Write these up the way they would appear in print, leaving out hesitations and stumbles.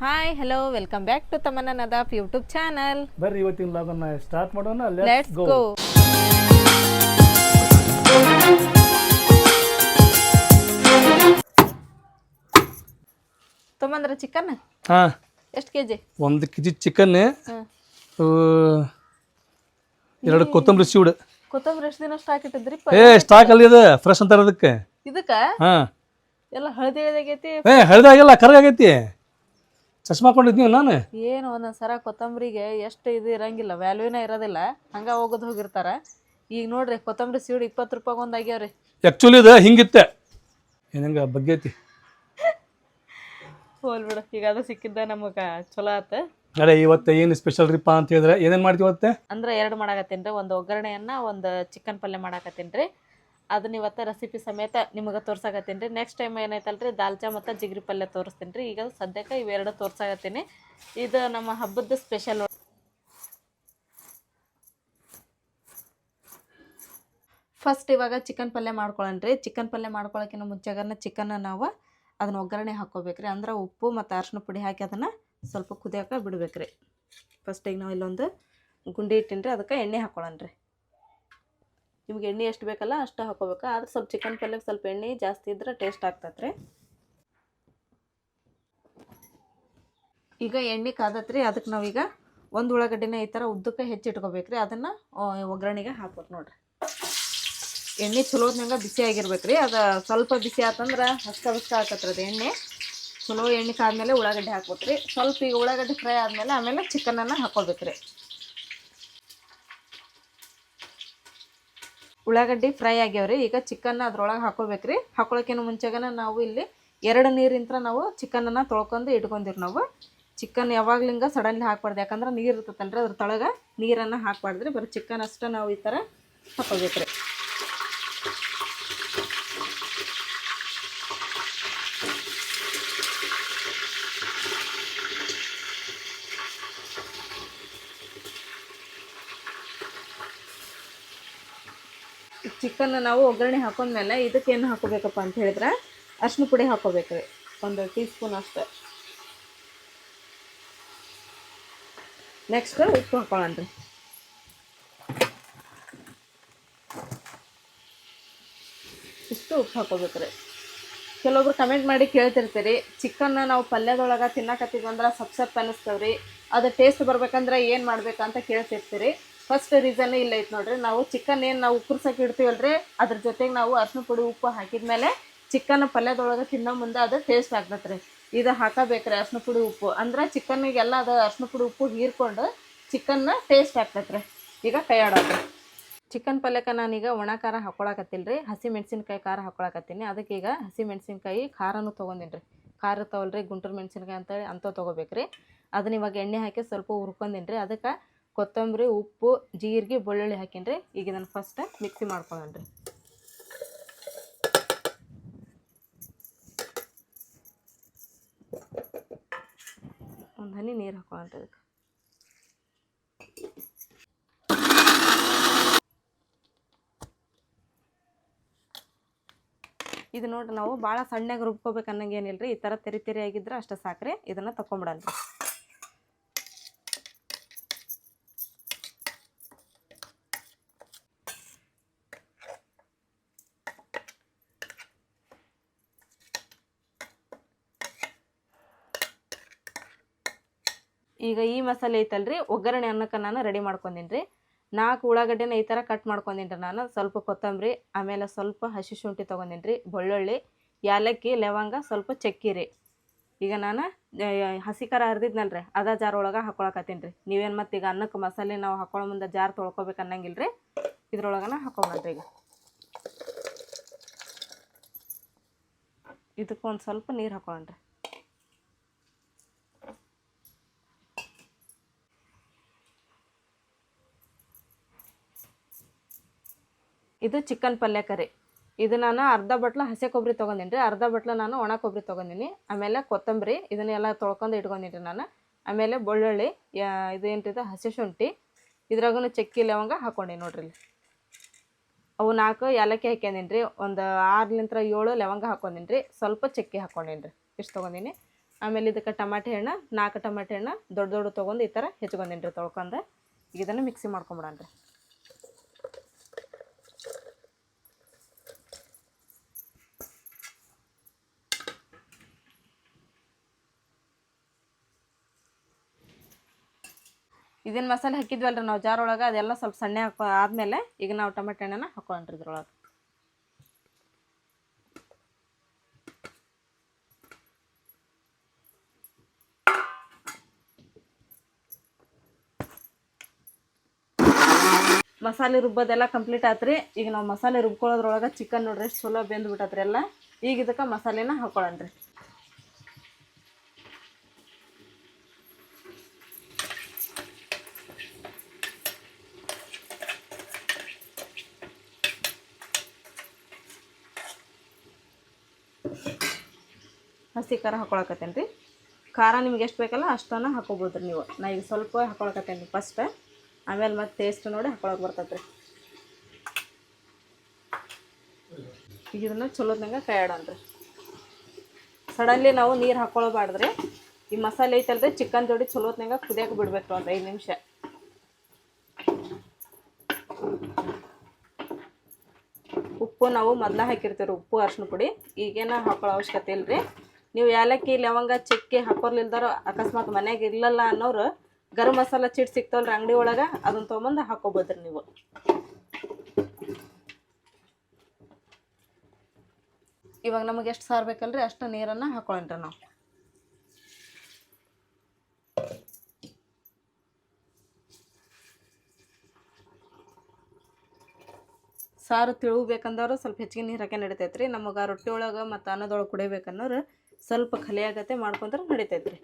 Hi hello welcome back to Tamanna Nadaf YouTube channel. ಬರ್ರಿ ಇವತ್ತಿನ ಲಾಗನ್ನ ಸ್ಟಾರ್ಟ್ ಮಾಡೋಣ. Let's go. ತೊಂಬಂದ್ರ ಚಿಕನ್ ಹಾಂ, ಎಷ್ಟು ಕೆಜಿ? 1 ಕೆಜಿ ಚಿಕನ್, ಹಾಂ, 2 ಕೊತ್ತಂಬರಿ ಸೀಡ್. ಕೊತ್ತಂಬರಿ ಎಷ್ಟು ದಿನ ಸ್ಟಾಕ್ ಇಟ್ಟಿದ್ರಿ? ಸ್ಟಾಕ್ ಅಲ್ಲಿ ಇದೆ, ಫ್ರೆಶ್ ಅಂತಾರೆ ಅದಕ್ಕೆ. ಇದಕ್ಕ ಹಾಂ, ಎಲ್ಲ ಹಳದಿ ಹಳದಾಗೈತಿ. ಹರಿದಾಗಿಲ್ಲ, ಕರಗಾಗೈತಿ. ಚಶ್ಮಾ ಹಾಕೊಂಡಿದ್ನಿ ನಾನು. ಏನು ಒಂದೊಂದ್ಸರ ಕೊತ್ತಂಬರಿಗೆ ಎಷ್ಟು ಇದು ಇರಂಗಿಲ್ಲ, ವ್ಯಾಲ್ಯೂನೇ ಇರೋದಿಲ್ಲ, ಹಂಗ ಹೋಗೋದು ಹೋಗಿರ್ತಾರ. ಈಗ ನೋಡ್ರಿ ಕೊತ್ತಂಬರಿ ಸೀಡ್ 20 ರೂಪಾಯಿ ಒಂದು ಆಗ್ಯಾವ್ರಿ. ಆ್ಯಕ್ಚುಲಿ ಇದು ಹಿಂಗಿತ್ತೆ, ಏನಂಗ ಬಗ್ಗೈತಿ. ಹೋಲ್ ಬಿಡು, ಈಗ ಅದು ಸಿಕ್ಕಿದ್ದ ನಮಗೆ ಚಲೋ ಆತ. ಅದೇ ಇವತ್ತು ಏನು ಸ್ಪೆಷಲ್ ರೀಪ್ಪ ಅಂತ ಹೇಳಿದ್ರೆ ಏನೇನು ಮಾಡ್ತೀವಿ ಇವತ್ತೆ? ಅಂದ್ರೆ 2 ಮಾಡಾಕತ್ತೀನಿ. ಒಂದು ಒಗ್ಗರಣೆಯನ್ನ, ಒಂದು ಚಿಕನ್ ಪಲ್ಯ ಮಾಡಾಕತ್ತೀನಿ. ಅದನ್ನ ಇವತ್ತು ರೆಸಿಪಿ ಸಮೇತ ನಿಮಗೆ ತೋರ್ಸಾಕತ್ತೀನಿ. ನೆಕ್ಸ್ಟ್ ಟೈಮ್ ಏನೈತಲ್ರಿ ದಾಲ್ಚಾ ಮತ್ತು ಜಿಗ್ರಿ ಪಲ್ಯ ತೋರಿಸ್ತೀನಿ. ಈಗ ಸದ್ಯಕ್ಕೆ ಇವೆರಡು ತೋರ್ಸಾಕತ್ತೀನಿ. ಇದು ನಮ್ಮ ಹಬ್ಬದ ಸ್ಪೆಷಲ್. ಫಸ್ಟ್ ಇವಾಗ ಚಿಕನ್ ಪಲ್ಯ ಮಾಡ್ಕೊಳ್ಳೋಣ್ರಿ. ಚಿಕನ್ ಪಲ್ಯ ಮಾಡ್ಕೊಳ್ಳೋಕ್ಕಿಂತ ಮುಂಚೆಗನ್ನ ಚಿಕನ್ನ ನಾವು ಅದನ್ನ ಒಗ್ಗರಣೆ ಹಾಕ್ಕೋಬೇಕ್ರಿ. ಅಂದ್ರೆ ಉಪ್ಪು ಮತ್ತು ಅರಿಶಿನ ಪುಡಿ ಹಾಕಿ ಅದನ್ನು ಸ್ವಲ್ಪ ಕುದಿಯೋಕೆ ಬಿಡ್ಬೇಕ್ರಿ. ಫಸ್ಟಿಗೆ ನಾವು ಇಲ್ಲೊಂದು ಗುಂಡಿ ಇಟ್ಟಿನ್ರಿ, ಅದಕ್ಕೆ ಎಣ್ಣೆ ಹಾಕ್ಕೊಳ್ಳೋಣ್ರಿ. ನಿಮ್ಗೆ ಎಣ್ಣೆ ಎಷ್ಟು ಬೇಕಲ್ಲ ಅಷ್ಟು ಹಾಕೋಬೇಕು. ಆದ್ರೆ ಸ್ವಲ್ಪ ಚಿಕನ್ ಪಲ್ಯಕ್ಕೆ ಸ್ವಲ್ಪ ಎಣ್ಣೆ ಜಾಸ್ತಿ ಇದ್ರೆ ಟೇಸ್ಟ್ ಆಗ್ತತ್ರಿ. ಈಗ ಎಣ್ಣೆ ಕಾದತ್ರಿ, ಅದಕ್ಕೆ ನಾವೀಗ ಒಂದು ಉಳ್ಳಾಗಡ್ಡಿನ ಈ ಥರ ಉದ್ದಕ್ಕೆ ಹೆಚ್ಚಿಟ್ಕೋಬೇಕ್ರಿ. ಅದನ್ನು ಒಗ್ಗರಣೆಗೆ ಹಾಕ್ಬೇಕು ನೋಡ್ರಿ. ಎಣ್ಣೆ ಚಲೋದ್ನಂಗೆ ಬಿಸಿ ಆಗಿರ್ಬೇಕ್ರಿ. ಅದು ಸ್ವಲ್ಪ ಬಿಸಿ ಆತಂದ್ರೆ ಹಸ್ಕ ಹಾಕತ್ರಿ ಅದು ಎಣ್ಣೆ. ಚಲೋ ಎಣ್ಣೆ ಕಾದ್ಮೇಲೆ ಉಳ್ಳಾಗಡ್ಡಿ ಹಾಕ್ಬೇಕ್ರಿ. ಸ್ವಲ್ಪ ಈಗ ಉಳ್ಳಾಗಡ್ಡಿ ಫ್ರೈ ಆದಮೇಲೆ ಆಮೇಲೆ ಚಿಕನನ್ನು ಹಾಕ್ಕೋಬೇಕ್ರಿ. ಉಳ್ಳಾಗಡ್ಡಿ ಫ್ರೈ ಆಗ್ಯಾವ್ರಿ. ಈಗ ಚಿಕನ್ನ ಅದ್ರೊಳಗೆ ಹಾಕೋಬೇಕ್ರಿ. ಹಾಕೊಳ್ಳೋಕ್ಕಿಂತ ಮುಂಚೆಗನ ನಾವು ಇಲ್ಲಿ 2 ನೀರಿಂತ ನಾವು ಚಿಕನನ್ನು ತೊಳ್ಕೊಂಡು ಇಟ್ಕೊಂಡಿರಿ. ನಾವು ಚಿಕನ್ ಯಾವಾಗ್ಲಿಂಗ ಸಡನ್ಲಿ ಹಾಕ್ಬಾರ್ದು, ಯಾಕಂದ್ರೆ ನೀರು ಇರ್ತೈತಲ್ರಿ ಅದ್ರ ತಳಗೆ ನೀರನ್ನು ಹಾಕ್ಬಾರ್ದ್ರಿ. ಬರೀ ಚಿಕನ್ ಅಷ್ಟೇ ನಾವು ಈ ಥರ ಹಾಕೋಬೇಕ್ರಿ. ಚಿಕನ್ ನಾವು ಒಗ್ಗರಣೆ ಹಾಕೊಂಡ್ಮೇಲೆ ಇದಕ್ಕೆ ಏನು ಹಾಕೋಬೇಕಪ್ಪ ಅಂತ ಹೇಳಿದ್ರೆ ಅರಿಶಿನ ಪುಡಿ ಹಾಕೋಬೇಕ್ರಿ. 1 ಟೀ ಸ್ಪೂನ್ ಅಷ್ಟೆ. ನೆಕ್ಸ್ಟ್ ಉಪ್ಪು ಹಾಕೊಳ್ಳೋಣ್ರಿ. ಇಷ್ಟು ಉಪ್ಪು ಹಾಕೋಬೇಕ್ರಿ. ಕೆಲವೊಬ್ರು ಕಮೆಂಟ್ ಮಾಡಿ ಕೇಳ್ತಿರ್ತೀರಿ, ಚಿಕನ್ನ ನಾವು ಪಲ್ಯದೊಳಗೆ ತಿನ್ನಕತ್ತಿದ್ವಿ ಅಂದ್ರೆ ಸಪ್ ಅನ್ನಿಸ್ತವ್ರಿ, ಅದು ಟೇಸ್ಟ್ ಬರ್ಬೇಕಂದ್ರೆ ಏನು ಮಾಡ್ಬೇಕಂತ ಕೇಳ್ತಿರ್ತೀರಿ. ಫಸ್ಟ್ ರೀಸನ್ ಇಲ್ಲ ಐತೆ ನೋಡ್ರಿ. ನಾವು ಚಿಕನ್ ಏನು ನಾವು ಉಕ್ಕರ್ಸಕ್ಕೆ ಇಡ್ತೀವಲ್ರಿ, ಅದ್ರ ಜೊತೆಗೆ ನಾವು ಅರಿಶಿನ ಪುಡಿ ಉಪ್ಪು ಹಾಕಿದ್ಮೇಲೆ ಚಿಕನ್ ಪಲ್ಯದೊಳಗೆ ತಿನ್ನೋ ಮುಂದೆ ಅದು ಟೇಸ್ಟ್ ಆಗ್ತೈತೆ ರೀ. ಇದು ಹಾಕಬೇಕ್ರಿ ಅರಿಶಿನ ಪುಡಿ ಉಪ್ಪು. ಅಂದ್ರೆ ಚಿಕನ್ನಿಗೆಲ್ಲ ಅದು ಅರಿಶಿನ ಪುಡಿ ಉಪ್ಪು ಹೀರ್ಕೊಂಡು ಚಿಕನ್ನ ಟೇಸ್ಟ್ ಆಗ್ತೈತೆ ರೀ. ಈಗ ಕೈ ಆಡೋದು ಚಿಕನ್ ಪಲ್ಯಕ್ಕೆ ನಾನೀಗ ಒಣ ಖಾರ ಹಾಕೊಳಕತ್ತಿಲ್ಲ ರೀ, ಹಸಿ ಮೆಣಸಿನ್ಕಾಯಿ ಖಾರ ಹಾಕೊಳಕತ್ತೀನಿ. ಅದಕ್ಕೆ ಈಗ ಹಸಿ ಮೆಣಸಿನ್ಕಾಯಿ ಖಾರನೂ ತೊಗೊಂಡಿನಿ ರೀ. ಖಾರ ತಗೊಳ್ರಿ, ಗುಂಟೂರು ಮೆಣಸಿನ್ಕಾಯಿ ಅಂತೇಳಿ ಅಂಥವು ತೊಗೋಬೇಕ್ರಿ. ಅದನ್ನ ಇವಾಗ ಎಣ್ಣೆ ಹಾಕಿ ಸ್ವಲ್ಪ ಹುರ್ಕೊಂಡಿನಿ ರೀ. ಅದಕ್ಕೆ ಕೊತ್ತಂಬರಿ, ಉಪ್ಪು, ಜೀರಿಗೆ, ಬೆಳ್ಳುಳ್ಳಿ ಹಾಕಿನಿ ರೀ. ಈಗ ಇದನ್ನು ಫಸ್ಟ್ ಮಿಕ್ಸಿ ಮಾಡ್ಕೊಳ್ಳೋಣ್ರಿ. ಒಂದು ಹನಿ ನೀರು ಹಾಕೊಳ್ಳೋಣ್ರಿ ಅದಕ್ಕೆ. ಇದು ನೋಡ್ರಿ, ನಾವು ಭಾಳ ಸಣ್ಣಗೆ ರುಬ್ಕೋಬೇಕು ಅನ್ನಂಗೆ ಏನಿಲ್ಲ ರೀ. ಈ ಥರ ತೆರಿ ಆಗಿದ್ರೆ ಅಷ್ಟು ಸಾಕ್ರಿ. ಇದನ್ನು ತಗೊಂಬಿಡಲ್ರಿ. ಈಗ ಈ ಮಸಾಲೆ ಐತಲ್ರಿ, ಒಗ್ಗರಣೆ ಅನ್ನಕ್ಕೆ ನಾನು ರೆಡಿ ಮಾಡ್ಕೊಂಡೀನಿ ರೀ. 4 ಉಳ್ಳಾಗಡ್ಡೆನ ಈ ಥರ ಕಟ್ ಮಾಡ್ಕೊಂಡೀನಿ ರೀ ನಾನು. ಸ್ವಲ್ಪ ಕೊತ್ತಂಬರಿ, ಆಮೇಲೆ ಸ್ವಲ್ಪ ಹಸಿ ಶುಂಠಿ ತೊಗೊಂಡೀನಿ ರೀ, ಬೆಳ್ಳುಳ್ಳಿ, ಏಲಕ್ಕಿ, ಲವಂಗ, ಸ್ವಲ್ಪ ಚಕ್ಕಿ ರೀ. ಈಗ ನಾನು ಹಸಿ ಖಾರ ಹರಿದಿದ್ನಲ್ರಿ ಅದ ಜಾರ್ ಒಳಗೆ ಹಾಕೊಳಕತ್ತೀನಿ ರೀ. ನೀವೇನು ಮತ್ತು ಈಗ ಅನ್ನಕ್ಕೆ ಮಸಾಲೆ ನಾವು ಹಾಕೊಳ್ಳೋ ಮುಂದೆ ಜಾರ್ ತೊಳ್ಕೊಬೇಕು ಅನ್ನಂಗಿಲ್ಲ ರೀ. ಇದ್ರೊಳಗನ ಹಾಕೊಂಡ್ರಿ. ಈಗ ಇದಕ್ಕೊಂದು ಸ್ವಲ್ಪ ನೀರು ಹಾಕೊಳ್ಳೋಣ್ರಿ. ಇದು ಚಿಕನ್ ಪಲ್ಯ ಕರಿ. ಇದು ನಾನು ಅರ್ಧ ಬಟ್ಲ ಹಸಿ ಕೊಬ್ಬರಿ ತೊಗೊಂಡೀನಿ ರೀ, ಅರ್ಧ ಬಟ್ಲ ನಾನು ಒಣ ಕೊಬ್ಬರಿ ತೊಗೊಂಡಿನಿ. ಆಮೇಲೆ ಕೊತ್ತಂಬರಿ ಇದನ್ನೆಲ್ಲ ತೊಳ್ಕೊಂಡು ಇಟ್ಕೊಂಡಿನಿ ರೀ ನಾನು. ಆಮೇಲೆ ಬೆಳ್ಳುಳ್ಳಿ, ಇದೇನು ಹಸಿ ಶುಂಠಿ, ಇದ್ರಾಗೂ ಚಕ್ಕಿ ಲವಂಗ ಹಾಕ್ಕೊಂಡಿ ನೋಡ್ರಿ. ಇಲ್ಲಿ ಅವು 4 ಏಲಕ್ಕಿ ಹಾಕ್ಯಂದೀನಿ ರೀ. ಒಂದು 6 ಲಿಂತ್ರ 7 ಲವಂಗ ಹಾಕ್ಕೊಂಡೀನಿ ರೀ. ಸ್ವಲ್ಪ ಚಕ್ಕಿ ಹಾಕ್ಕೊಂಡೀನಿ ರೀ. ಇಷ್ಟು ತೊಗೊಂಡೀನಿ. ಆಮೇಲೆ ಇದಕ್ಕೆ ಟಮಾಟೆ ಹಣ್ಣು 4 ಟಮಾಟೆ ಹಣ್ಣು ದೊಡ್ಡ ದೊಡ್ಡ ತೊಗೊಂಡು ಈ ಥರ ಹೆಚ್ಕೊಂಡೀನಿ ರೀ ತೊಳ್ಕೊಂಡು. ಈಗ ಇದನ್ನು ಮಿಕ್ಸಿ ಮಾಡ್ಕೊಂಬಿಡೋಣ ರೀ. ಇದನ್ನು ಮಸಾಲೆ ಹಾಕಿದ್ವಲ್ಲ ರೀ ನಾವು ಜಾರ್ ಒಳಗೆ, ಅದೆಲ್ಲ ಸ್ವಲ್ಪ ಸಣ್ಣ ಆದಮೇಲೆ ಈಗ ನಾವು ಟಮಾಟೆ ಹಣ್ಣನ್ನು ಹಾಕೊಂಡ್ರಿ ಇದ್ರೊಳಗೆ. ಮಸಾಲೆ ರುಬ್ಬೋದೆಲ್ಲ ಕಂಪ್ಲೀಟ್ ಆತ್ರಿ. ಈಗ ನಾವು ಮಸಾಲೆ ರುಬ್ಕೊಳ್ಳೋದ್ರೊಳಗೆ ಚಿಕನ್ ನೋಡ್ರಿ ಎಷ್ಟು ಚಲೋ ಬೆಂದು ಬಿಟ್ಟತ್ರಿ ಎಲ್ಲ. ಈಗ ಇದಕ್ಕೆ ಮಸಾಲೆನ ಹಾಕೊಳ್ಳೋಣ ರೀ. ಹಸಿ ಖಾರ ಹಾಕೊಳಕತ್ತೇನೆ ರೀ. ಖಾರ ನಿಮ್ಗೆ ಎಷ್ಟು ಬೇಕಲ್ಲ ಅಷ್ಟನ್ನು ಹಾಕೋಬೋದು ನೀವು. ನಾ ಈಗ ಸ್ವಲ್ಪ ಹಾಕೊಳಕತ್ತೇನೆ ಫಸ್ಟ್, ಆಮೇಲೆ ಮತ್ತೆ ಟೇಸ್ಟ್ ನೋಡಿ ಹಾಕೊಳಕ್ಕೆ ಬರ್ತೈತೆ ರೀ. ಈಗ ಇದನ್ನು ಚಲೋದಂಗೆ ಕೈ ಆಡೋಣ ರೀ. ಸಡನ್ಲಿ ನಾವು ನೀರು ಹಾಕ್ಕೊಳ್ಬಾರ್ದ್ರಿ. ಈ ಮಸಾಲೆ ಐತಲ್ರಿ ಚಿಕನ್ ಜೋಡಿ ಚಲೋತ್ನಾಗ ಕುದಿಯೋಕೆ ಬಿಡ್ಬೇಕು ಒಂದು 5 ನಿಮಿಷ. ಉಪ್ಪು ನಾವು ಮೊದಲ ಹಾಕಿರ್ತೀವಿ, ಉಪ್ಪು ಅರಿಶಿನ ಪುಡಿ ಈಗೇನು ಹಾಕೊಳ್ಳೋ ಅವಶ್ಯಕತೆ ಇಲ್ಲ ರೀ. ನೀವು ಏಲಕ್ಕಿ ಲವಂಗ ಚಕ್ಕೆ ಹಾಕೋರ್ಲಿಲ್ದಾರೋ ಅಕಸ್ಮಾತ್ ಮನೆಯಾಗ ಇರಲಿಲ್ಲ ಅನ್ನೋರು ಗರಂ ಮಸಾಲ ಚೀಟ್ ಸಿಗ್ತಾವಲ್ರಿ ಅಂಗಡಿ ಒಳಗೆ, ಅದನ್ನು ತೊಗೊಂಬಂದು ಹಾಕೋಬೋದ್ರಿ ನೀವು. ಇವಾಗ ನಮಗೆ ಎಷ್ಟು ಸಾರು ಬೇಕಲ್ರಿ ಅಷ್ಟು ನೀರನ್ನು ಹಾಕೊಳ್ಳೋಣ್ರಿ ನಾವು. ಸಾರು ತಿಳುಬೇಕಂದವ್ರು ಸ್ವಲ್ಪ ಹೆಚ್ಚಿಗೆ ನೀರು ಹಾಕಿ ನಡಿತೈತೆ ರೀ. ನಮಗೆ ರೊಟ್ಟಿ ಒಳಗೆ ಮತ್ತು ಅನ್ನದೊಳಗೆ ಕುಡಿಬೇಕನ್ನೋರು ಸ್ವಲ್ಪ ಖಲಿಯಾಗತ್ತೆ ಮಾಡ್ಕೊಂಡ್ರೆ ನಡಿತೈತೆ ರೀ.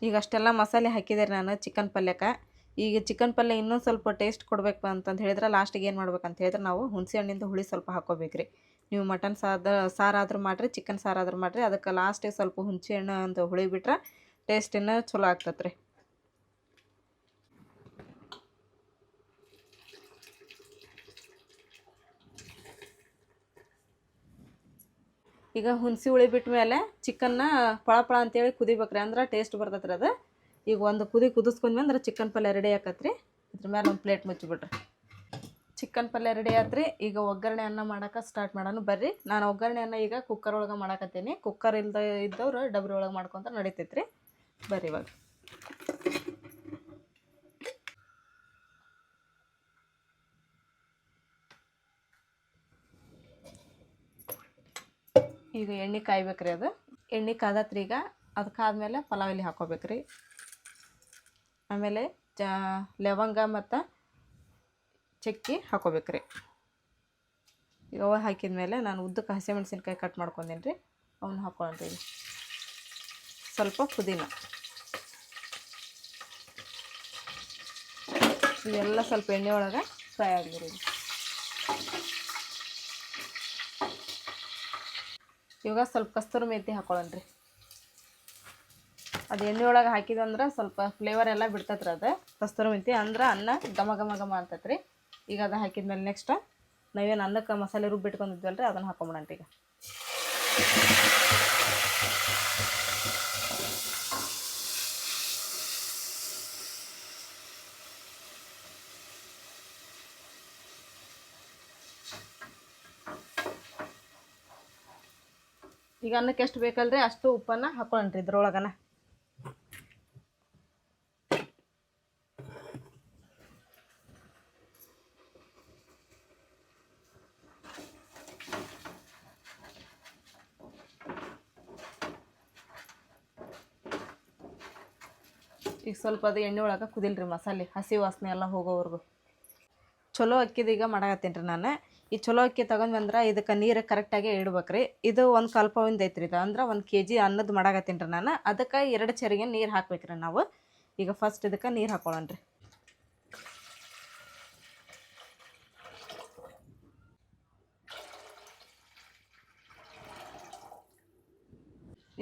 ಈಗ ಅಷ್ಟೆಲ್ಲ ಮಸಾಲೆ ಹಾಕಿದೆ ನಾನು ಚಿಕನ್ ಪಲ್ಯಕ್ಕೆ. ಈಗ ಚಿಕನ್ ಪಲ್ಯ ಇನ್ನೂ ಸ್ವಲ್ಪ ಟೇಸ್ಟ್ ಕೊಡಬೇಕು ಅಂತಂದು ಹೇಳಿದ್ರೆ ಲಾಸ್ಟಿಗೆ ಏನು ಮಾಡ್ಬೇಕಂತ ಹೇಳಿದ್ರೆ ನಾವು ಹುಣಸೆ ಹಣ್ಣಿಂದ ಹುಳಿ ಸ್ವಲ್ಪ ಹಾಕೋಬೇಕು ರೀ. ನೀವು ಮಟನ್ ಸಾರಾದ್ರೂ ಮಾಡಿರಿ, ಚಿಕನ್ ಸಾರಾದ್ರೂ ಮಾಡಿರಿ, ಅದಕ್ಕೆ ಲಾಸ್ಟಿಗೆ ಸ್ವಲ್ಪ ಹುಣಸೆ ಹಣ್ಣು ಅಂತ ಹುಳಿ ಬಿಟ್ರೆ ಟೇಸ್ಟ್ ಇನ್ನೂ ಚಲೋ ಆಗ್ತದೆ ರೀ. ಈಗ ಹುಣಸೆ ಹುಳಿ ಬಿಟ್ಟ ಮೇಲೆ ಚಿಕನ್ನ ಪಳ ಅಂತೇಳಿ ಕುದಿಬೇಕ್ರಿ, ಅಂದ್ರೆ ಟೇಸ್ಟ್ ಬರ್ತೈತೆ ರೀ ಅದು. ಈಗ ಒಂದು ಕುದಿಸ್ಕೊಂಡ್ವಿ ಅಂದ್ರೆ ಚಿಕನ್ ಪಲ್ಯ ರೆಡಿ ಆಕತ್ರಿ. ಇದ್ರ ಮೇಲೆ ಒಂದು ಪ್ಲೇಟ್ ಮುಚ್ಚಿಬಿಟ್ರಿ. ಚಿಕನ್ ಪಲ್ಯ ರೆಡಿ ಆತ್ರಿ. ಈಗ ಒಗ್ಗರಣೆ ಅನ್ನ ಮಾಡೋಕೆ ಸ್ಟಾರ್ಟ್ ಮಾಡೋಣ ಬರ್ರಿ. ನಾನು ಒಗ್ಗರಣೆ ಅನ್ನ ಈಗ ಕುಕ್ಕರ್ ಒಳಗೆ ಮಾಡಕತ್ತೀನಿ. ಕುಕ್ಕರ್ ಇದ್ದವ್ರು ಡಬ್ರಿ ಒಳಗೆ ಮಾಡ್ಕೊತ ನಡಿತೈತ್ರಿ. ಬರ್ರಿ ಇವಾಗ ಈಗ ಎಣ್ಣೆ ಕಾಯ್ಬೇಕ್ರಿ. ಅದು ಎಣ್ಣೆ ಕಾದತ್ರಿ. ಈಗ ಅದಕ್ಕಾದ್ಮೇಲೆ ಪಲಾವ್ ಎಲೆ ಹಾಕೋಬೇಕ್ರಿ. ಆಮೇಲೆ ಲವಂಗ ಮತ್ತು ಚಕ್ಕಿ ಹಾಕೋಬೇಕ್ರಿ. ಈಗ ಅವು ಹಾಕಿದ್ಮೇಲೆ ನಾನು ಉದ್ದಕ್ಕೆ ಹಸಿಮೆಣ್ಸಿನ್ಕಾಯಿ ಕಟ್ ಮಾಡ್ಕೊಂಡೇನಿ ರೀ, ಅವನ್ನ ಹಾಕ್ಕೊಳ್ತೀವಿ. ಸ್ವಲ್ಪ ಪುದೀನ, ಇವೆಲ್ಲ ಸ್ವಲ್ಪ ಎಣ್ಣೆ ಒಳಗೆ ಫ್ರೈ ಆಗಲಿ. ಇವಾಗ ಸ್ವಲ್ಪ ಕಸ್ತೂರಿ ಮೆಂತಿ ಹಾಕೊಳ್ಳೋಣ್ರಿ. ಅದು ಎಣ್ಣೆ ಒಳಗೆ ಹಾಕಿದಂದ್ರೆ ಸ್ವಲ್ಪ ಫ್ಲೇವರ್ ಎಲ್ಲ ಬಿಡ್ತೈತ್ರಿ. ಅದು ಕಸ್ತೂರಿ ಮೆಂತಿ ಅಂದ್ರೆ ಅನ್ನ ಘಮ ಘಮ ಘಮ ಅಂತೈತ್ರಿ. ಈಗ ಅದು ಹಾಕಿದ್ಮೇಲೆ ನೆಕ್ಸ್ಟ್ ನಾವೇನು ಅನ್ನಕ್ಕೆ ಮಸಾಲೆ ರುಬ್ಬಿಟ್ಕೊಂಡಿದ್ವಲ್ರಿ ಅದನ್ನು ಹಾಕೊಂಬಿಡಂತ. ಈಗ ಅನ್ನಕ್ಕೆ ಎಷ್ಟು ಬೇಕಲ್ರಿ ಅಷ್ಟು ಉಪ್ಪನ್ನು ಹಾಕೊಳ್ಳೋಣ್ರಿ ಇದ್ರೊಳಗನ. ಈಗ ಸ್ವಲ್ಪ ಅದು ಎಣ್ಣೆ ಒಳಗೆ ಕುದಿಲ್ರಿ ಮಸಾಲೆ, ಹಸಿ ವಾಸನೆ ಎಲ್ಲ ಹೋಗೋವರೆಗೂ. ಚಲೋ ಅಕ್ಕಿದು ಈಗ ಮಾಡಕತ್ತೀನಿ ರೀ ನಾನು. ಈ ಚಲೋ ಅಕ್ಕಿ ತಗೊಂಡ್ಬಂದ್ರೆ ಇದಕ್ಕೆ ನೀರು ಕರೆಕ್ಟಾಗಿ ಇಡ್ಬೇಕ್ರಿ. ಇದು ಒಂದು ಕಲ್ಪವಿಂದ ಐತ್ರಿ. ಇದು ಅಂದ್ರೆ 1 kg ಅನ್ನದ ಮಾಡಕತ್ತೀನಿ ರೀ ನಾನು. ಅದಕ್ಕೆ 2 ಚರಿಗೆ ನೀರು ಹಾಕ್ಬೇಕ್ರಿ ನಾವು. ಈಗ ಫಸ್ಟ್ ಇದಕ್ಕೆ ನೀರು ಹಾಕೊಳ್ಳೋಣ್ರಿ.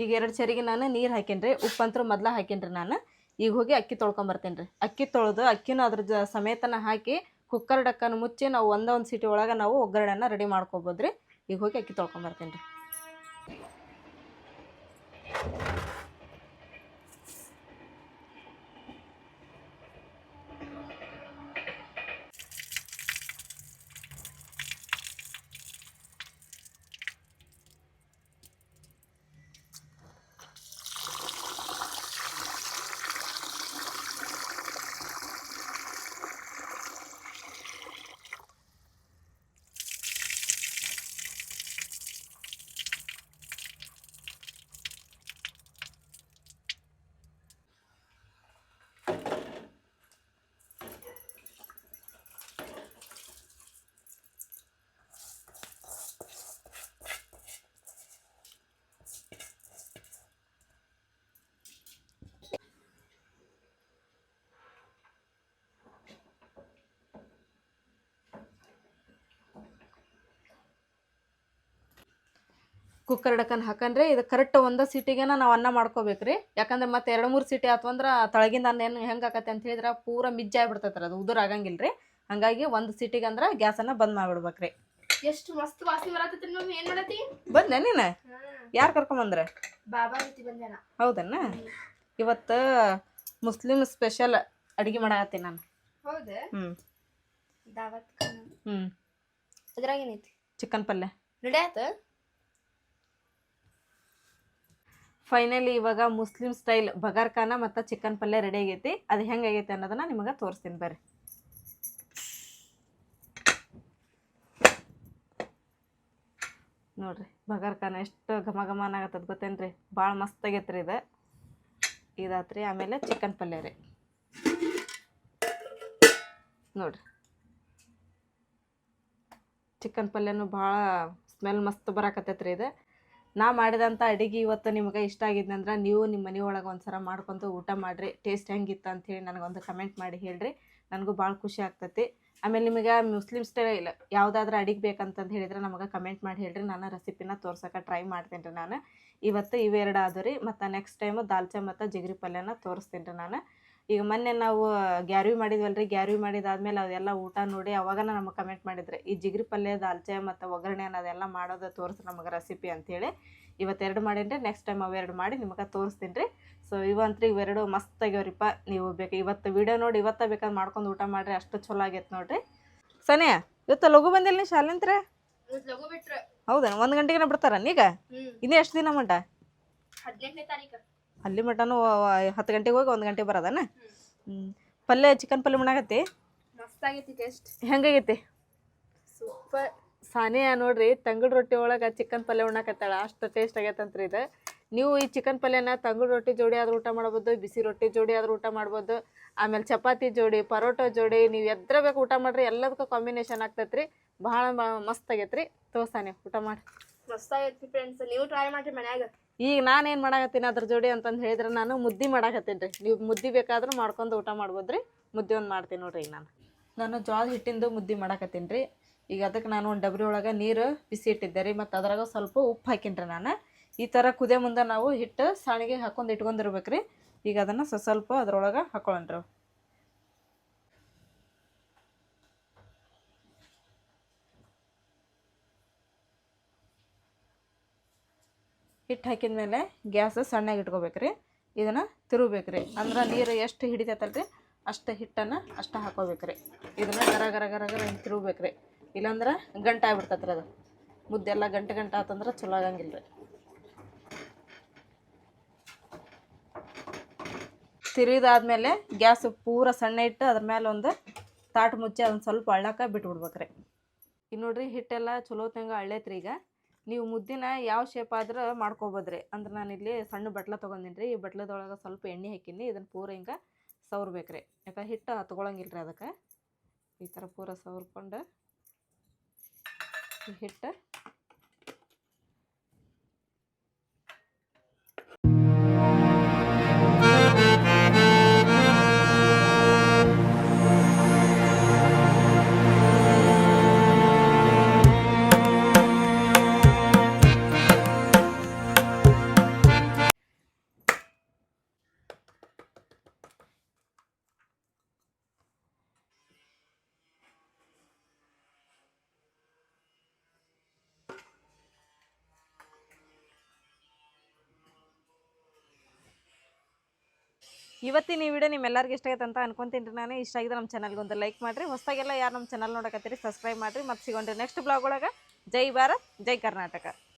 ಈಗ 2 ಚರಿಗೆ ನಾನು ನೀರು ಹಾಕೀನಿ ರೀ. ಉಪ್ಪಂತರೂ ಮೊದಲ ಹಾಕೀನಿ ರೀ ನಾನು. ಈಗ ಹೋಗಿ ಅಕ್ಕಿ ತೊಳ್ಕೊಂಬರ್ತೀನಿ ರೀ. ಅಕ್ಕಿ ತೊಳೆದು ಅಕ್ಕಿನೂ ಅದ್ರ ಸಮೇತನ ಹಾಕಿ ಕುಕ್ಕರ್ ಡಕ್ಕನ ಮುಚ್ಚಿ ನಾವು ಒಂದೊಂದು ಸೀಟಿ ಒಳಗೆ ನಾವು ಒಗ್ಗರಣೆನ ರೆಡಿ ಮಾಡ್ಕೊಬೋದು ರೀ. ಈಗ ಹೋಗಿ ಅಕ್ಕಿ ತೊಳ್ಕೊಂಬರ್ತೀನಿ ರೀ. ಕುಕ್ಕರ್ ಡಕ್ಕನ್ ಹಾಕಂದ್ರೆ ಇದು ಕರೆಕ್ಟ್ ಒಂದು ಸೀಟಿಗೆನ ನಾವು ಅನ್ನ ಮಾಡ್ಕೋಬೇಕ್ರಿ. ಯಾಕಂದ್ರೆ ಮತ್ತೆ 2-3 ಸೀಟಿ ಆತು ಅಂದ್ರೆ ತಳಗಿಂದ ಅನ್ನ ಏನು ಹೆಂಗೆ ಆಕತ್ತೆ ಅಂತ ಹೇಳಿದ್ರೆ ಪೂರ ಮಿಜ್ಜಾಗ್ಬಿಡ್ತೈತೆ ಅದು, ಉದುರು ಆಗಂಗಿಲ್ಲ ರೀ. ಹಂಗಾಗಿ ಒಂದು ಸೀಟಿಗೆ ಅಂದ್ರೆ ಗ್ಯಾಸನ್ನು ಬಂದ್ ಮಾಡಿಬಿಡ್ಬೇಕ್ರಿ. ಎಷ್ಟು ಮಸ್ತ್ ವಾಸನೆ ಬರತೈತಿ ಮಮ್ಮಿ. ಏನ್ ಮಾಡತಿ? ಬಂದೆ ನೀನು? ಯಾರು ಕರ್ಕೊಂಬಂದ್ರೆ? ಬಾಬಾ ಜೊತೆ ಬಂದೇನ. ಹೌದನ್ನ? ಇವತ್ತು ಮುಸ್ಲಿಮ್ ಸ್ಪೆಷಲ್ ಅಡುಗೆ ಮಾಡಾಕತ್ತೀನಿ ನಾನು. ಹೌದಾ? ದಾವತ್ ಹ್ಞೂ. ಅದ್ರಾಗ ಏನೈತಿ? ಚಿಕನ್ ಪಲ್ಯ ರೆಡಿ ಆತ. ಫೈನಲಿ ಇವಾಗ ಮುಸ್ಲಿಮ್ ಸ್ಟೈಲ್ ಬಗಾರ್ಖಾನ ಮತ್ತು ಚಿಕನ್ ಪಲ್ಯ ರೆಡಿ ಆಗೈತಿ. ಅದು ಹೆಂಗಾಗೈತಿ ಅನ್ನೋದನ್ನ ನಿಮಗೆ ತೋರಿಸ್ತೀನಿ ಬರ್ರಿ. ನೋಡ್ರಿ ಬಗಾರ್ಖಾನ ಎಷ್ಟು ಘಮ ಘಮ ಆಗತ್ತದ ಗೊತ್ತೇನ್ರಿ? ಭಾಳ ಮಸ್ತ್ ಆಗೈತ್ರಿ ಇದು. ಇದಾತ್ರಿ. ಆಮೇಲೆ ಚಿಕನ್ ಪಲ್ಯ ರೀ. ನೋಡ್ರಿ ಚಿಕನ್ ಪಲ್ಯನೂ ಭಾಳ ಸ್ಮೆಲ್ ಮಸ್ತ್ ಬರಾಕತ್ತೈತ್ರಿ ಇದು. ನಾ ಮಾಡಿದಂಥ ಅಡುಗೆ ಇವತ್ತು ನಿಮಗೆ ಇಷ್ಟ ಆಗಿದ್ದಂದ್ರೆ ನೀವು ನಿಮ್ಮ ಮನೆಯೊಳಗೆ ಒಂದ್ಸಲ ಮಾಡ್ಕೊತ ಊಟ ಮಾಡಿರಿ. ಟೇಸ್ಟ್ ಹೆಂಗಿತ್ತು ಅಂಥೇಳಿ ನನಗೊಂದು ಕಮೆಂಟ್ ಮಾಡಿ ಹೇಳ್ರಿ. ನನಗೂ ಭಾಳ ಖುಷಿ ಆಗ್ತೈತಿ. ಆಮೇಲೆ ನಿಮಗೆ ಮುಸ್ಲಿಮ್ ಸ್ಟೈಲ್ ಯಾವುದಾದ್ರೂ ಅಡುಗೆ ಬೇಕಂತಂದು ಹೇಳಿದ್ರೆ ನಮಗೆ ಕಮೆಂಟ್ ಮಾಡಿ ಹೇಳ್ರಿ. ನಾನು ರೆಸಿಪಿನ ತೋರ್ಸೋಕೆ ಟ್ರೈ ಮಾಡ್ತೀನಿ ರೀ. ನಾನು ಇವತ್ತು ಇವೆರಡು ಆದವು ರೀ. ಮತ್ತು ನೆಕ್ಸ್ಟ್ ಟೈಮು ದಾಲ್ಚಾ ಮತ್ತು ಜಿಗರಿ ಪಲ್ಯನ ತೋರಿಸ್ತೀನಿ ರೀ ನಾನು. ಈಗ ಮೊನ್ನೆ ನಾವು ಗ್ಯಾರ್ವಿ ಮಾಡಿದ್ವಲ್ರಿ. ಗ್ಯಾರ್ವಿ ಮಾಡಿದಾದ್ಮೇಲೆ ಅದೆಲ್ಲ ಊಟ ನೋಡಿ ಅವಾಗನ ನಮಗೆ ಕಮೆಂಟ್ ಮಾಡಿದ್ರೆ ಈ ಜಿಗರಿ ಪಲ್ಯ ದಾಲ್ಚಾ ಮತ್ತು ಒಗ್ಗರಣೆ ಅನ್ನೋದೆಲ್ಲ ಮಾಡೋದು ತೋರಿಸಿ ನಮಗೆ ರೆಸಿಪಿ ಅಂಥೇಳಿ. ಇವತ್ತೆರಡು ಮಾಡೀನಿ ರೀ. ನೆಕ್ಸ್ಟ್ ಟೈಮ್ ಅವೆರಡು ಮಾಡಿ ನಿಮಗೆ ತೋರಿಸ್ತೀನಿ ರೀ. ಸೊ ಇವಂತ್ರಿ ಇವೆರಡು ಮಸ್ತ್ ಆಗ್ಯಾವ್ರಿಪ್ಪ. ನೀವು ಬೇಕು ಇವತ್ತು ವಿಡಿಯೋ ನೋಡಿ ಇವತ್ತು ಬೇಕಾದ್ರೆ ಮಾಡ್ಕೊಂಡು ಊಟ ಮಾಡಿರಿ. ಅಷ್ಟು ಚಲೋ ಆಗೈತೆ ನೋಡಿರಿ. ಸನಿಯಾ ಇವತ್ತು ಲಘು ಬಂದಿಲ್ಲ ನೀ ಶಾಲೆಂತ್ರ? ಲಘು ಬಿಟ್ರ. ಹೌದಾ? 1 ಗಂಟೆಗೆ ಬಿಡ್ತಾರ ಈಗ? ಇನ್ನೂ ಎಷ್ಟು ದಿನ ಮಟ? 18ನೇ ತಾರೀಕು. ಅಲ್ಲಿ ಮಟನು 10 ಗಂಟೆಗೆ ಹೋಗಿ 1 ಗಂಟೆಗೆ ಬರೋದನ? ಪಲ್ಯ ಚಿಕನ್ ಪಲ್ಯ ಮಾಡಾಕತ್ತಿ? ಮಸ್ತ್ ಆಗೈತಿ. ಟೇಸ್ಟ್ ಹೆಂಗಾಗೈತಿ? ಸೂಪರ್. ಸಾನಿಯಾ ನೋಡ್ರಿ ತಂಗುಳು ರೊಟ್ಟಿ ಒಳಗೆ ಚಿಕನ್ ಪಲ್ಯ ಉಣ್ಣಾಕತ್ತಾಳ. ಅಷ್ಟು ಟೇಸ್ಟ್ ಆಗೈತಂತ್ರಿ ಇದು. ನೀವು ಈ ಚಿಕನ್ ಪಲ್ಯನ ತಂಗುಳು ರೊಟ್ಟಿ ಜೋಡಿ ಆದ್ರೂ ಊಟ ಮಾಡ್ಬೋದು, ಬಿಸಿ ರೊಟ್ಟಿ ಜೋಡಿ ಆದ್ರೂ ಊಟ ಮಾಡ್ಬೋದು, ಆಮೇಲೆ ಚಪಾತಿ ಜೋಡಿ, ಪರೋಟ ಜೋಡಿ, ನೀವು ಎದ್ರ ಬೇಕು ಊಟ ಮಾಡಿರಿ. ಎಲ್ಲದಕ್ಕೂ ಕಾಂಬಿನೇಷನ್ ಆಗ್ತೈತ್ರಿ. ಭಾಳ ಮಸ್ತ್ ಆಗೈತ್ರಿ. ತೋರ್ಸಾನೆ ಊಟ ಮಾಡಿ. ಮಸ್ತ್ ಆಗೈತಿ ಫ್ರೆಂಡ್ಸ್. ನೀವು ಟ್ರೈ ಮಾಡಿರಿ ಮನ್ಯಾಗ. ಈಗ ನಾನೇನು ಮಾಡಾಕತ್ತೀನಿ ಅದ್ರ ಜೋಡಿ ಅಂತಂದು ಹೇಳಿದ್ರೆ ನಾನು ಮುದ್ದೆ ಮಾಡಾಕತ್ತೀನಿ ರೀ. ನೀವು ಮುದ್ದೆ ಬೇಕಾದ್ರೂ ಮಾಡ್ಕೊಂಡು ಊಟ ಮಾಡ್ಬೋದು ರೀ. ಮುದ್ದೆ ಒಂದು ಮಾಡ್ತೀನಿ ನೋಡ್ರಿ. ಈಗ ನಾನು ಜೋಳದ ಹಿಟ್ಟಿಂದು ಮುದ್ದೆ ಮಾಡಾಕತ್ತೀನಿ ರೀ. ಈಗ ಅದಕ್ಕೆ ನಾನು ಒಂದು ಡಬ್ರಿ ಒಳಗೆ ನೀರು ಬಿಸಿ ಇಟ್ಟಿದ್ದೆ ರೀ. ಮತ್ತು ಅದ್ರಾಗ ಸ್ವಲ್ಪ ಉಪ್ಪು ಹಾಕಿನಿ ರೀ ನಾನು. ಈ ಥರ ಕುದಿಯೋ ಮುಂದೆ ನಾವು ಹಿಟ್ಟು ಸಾಣಿಗೆ ಹಾಕೊಂಡು ಇಟ್ಕೊಂಡಿರ್ಬೇಕು ರೀ. ಈಗ ಅದನ್ನು ಸ್ವಲ್ಪ ಅದ್ರೊಳಗೆ ಹಾಕೊಳ್ಳೋಣ್ರಿ. ಹಿಟ್ಟು ಹಾಕಿದ ಮೇಲೆ ಗ್ಯಾಸ್ ಸಣ್ಣಗೆ ಇಟ್ಕೋಬೇಕ್ರಿ. ಇದನ್ನು ತಿರುಗಬೇಕ್ರಿ. ಅಂದ್ರೆ ನೀರು ಎಷ್ಟು ಹಿಡಿತೈತಲ್ರಿ ಅಷ್ಟು ಹಿಟ್ಟನ್ನು ಅಷ್ಟು ಹಾಕೋಬೇಕ್ರಿ. ಇದನ್ನು ಗರ ಗರ ಗರ ಗರ ಹಿಂಗೆ ತಿರುಗಬೇಕ್ರಿ. ಇಲ್ಲಾಂದ್ರೆ ಗಂಟು ಆಗ್ಬಿಡ್ತೈತ್ರಿ. ಅದು ಮುದ್ದೆಲ್ಲ ಗಂಟೆ ಆತಂದ್ರೆ ಚಲೋ ಆಗಂಗಿಲ್ಲ ರೀ. ತಿರುಗಿದಾದ್ಮೇಲೆ ಗ್ಯಾಸ್ ಪೂರ ಸಣ್ಣ ಇಟ್ಟು ಅದ್ರ ಮೇಲೆ ಒಂದು ತಾಟು ಮುಚ್ಚಿ ಅದನ್ನು ಸ್ವಲ್ಪ ಅಳ್ಳಕ್ಕೆ ಬಿಟ್ಬಿಡ್ಬೇಕ್ರಿ. ಈಗ ನೋಡ್ರಿ ಹಿಟ್ಟೆಲ್ಲ ಚಲೋ ತಂಗ ಅಳ್ಳೈತ್ರಿ. ಈಗ ನೀವು ಮುದ್ದಿನ ಯಾವ ಶೇಪ್ ಆದ್ರೆ ಮಾಡ್ಕೊಬೋದ್ರಿ. ಅಂದ್ರೆ ನಾನಿಲ್ಲಿ ಸಣ್ಣ ಬಟ್ಲ ತೊಗೊಂಡಿನಿ ರೀ. ಈ ಬಟ್ಲದೊಳಗೆ ಸ್ವಲ್ಪ ಎಣ್ಣೆ ಹಾಕಿನಿ. ಇದನ್ನು ಪೂರ ಹಿಂಗೆ ಸವ್ರಬೇಕ್ರಿ. ಯಾಕೆ ಹಿಟ್ಟು ಹತ್ಕೊಳಂಗಿಲ್ಲ ರೀ. ಅದಕ್ಕೆ ಈ ಥರ ಪೂರ ಸವ್ರ್ಕೊಂಡು ಈ ಹಿಟ್ಟು ಇವತ್ತಿನ ಈ ವಿಡಿಯೋ ನಿಮ್ಮೆಲ್ಲರಿಗೂ ಇಷ್ಟ ಆಯ್ತು ಅಂತ ಅನ್ಕೊಂತೀನಿ ರೀ. ನಾನು ಇಷ್ಟ ಆಗಿದ್ರೆ ನಮ್ಮ ಚಾನಲ್ಗೆ ಒಂದು ಲೈಕ್ ಮಾಡಿರಿ. ಹೊಸದಾಗೆಲ್ಲ ಯಾರು ನಮ್ಮ ಚಾನಲ್ ನೋಡಕತ್ತೀರಿ ಸಬ್ಸ್ಕ್ರೈಬ್ ಮಾಡಿರಿ. ಮತ್ತೆ ಸಿಗೋಣ್ರಿ ನೆಕ್ಸ್ಟ್ ಬ್ಲಾಗ್ ಒಳಗೆ. ಜೈ ಭಾರತ್ ಜೈ ಕರ್ನಾಟಕ.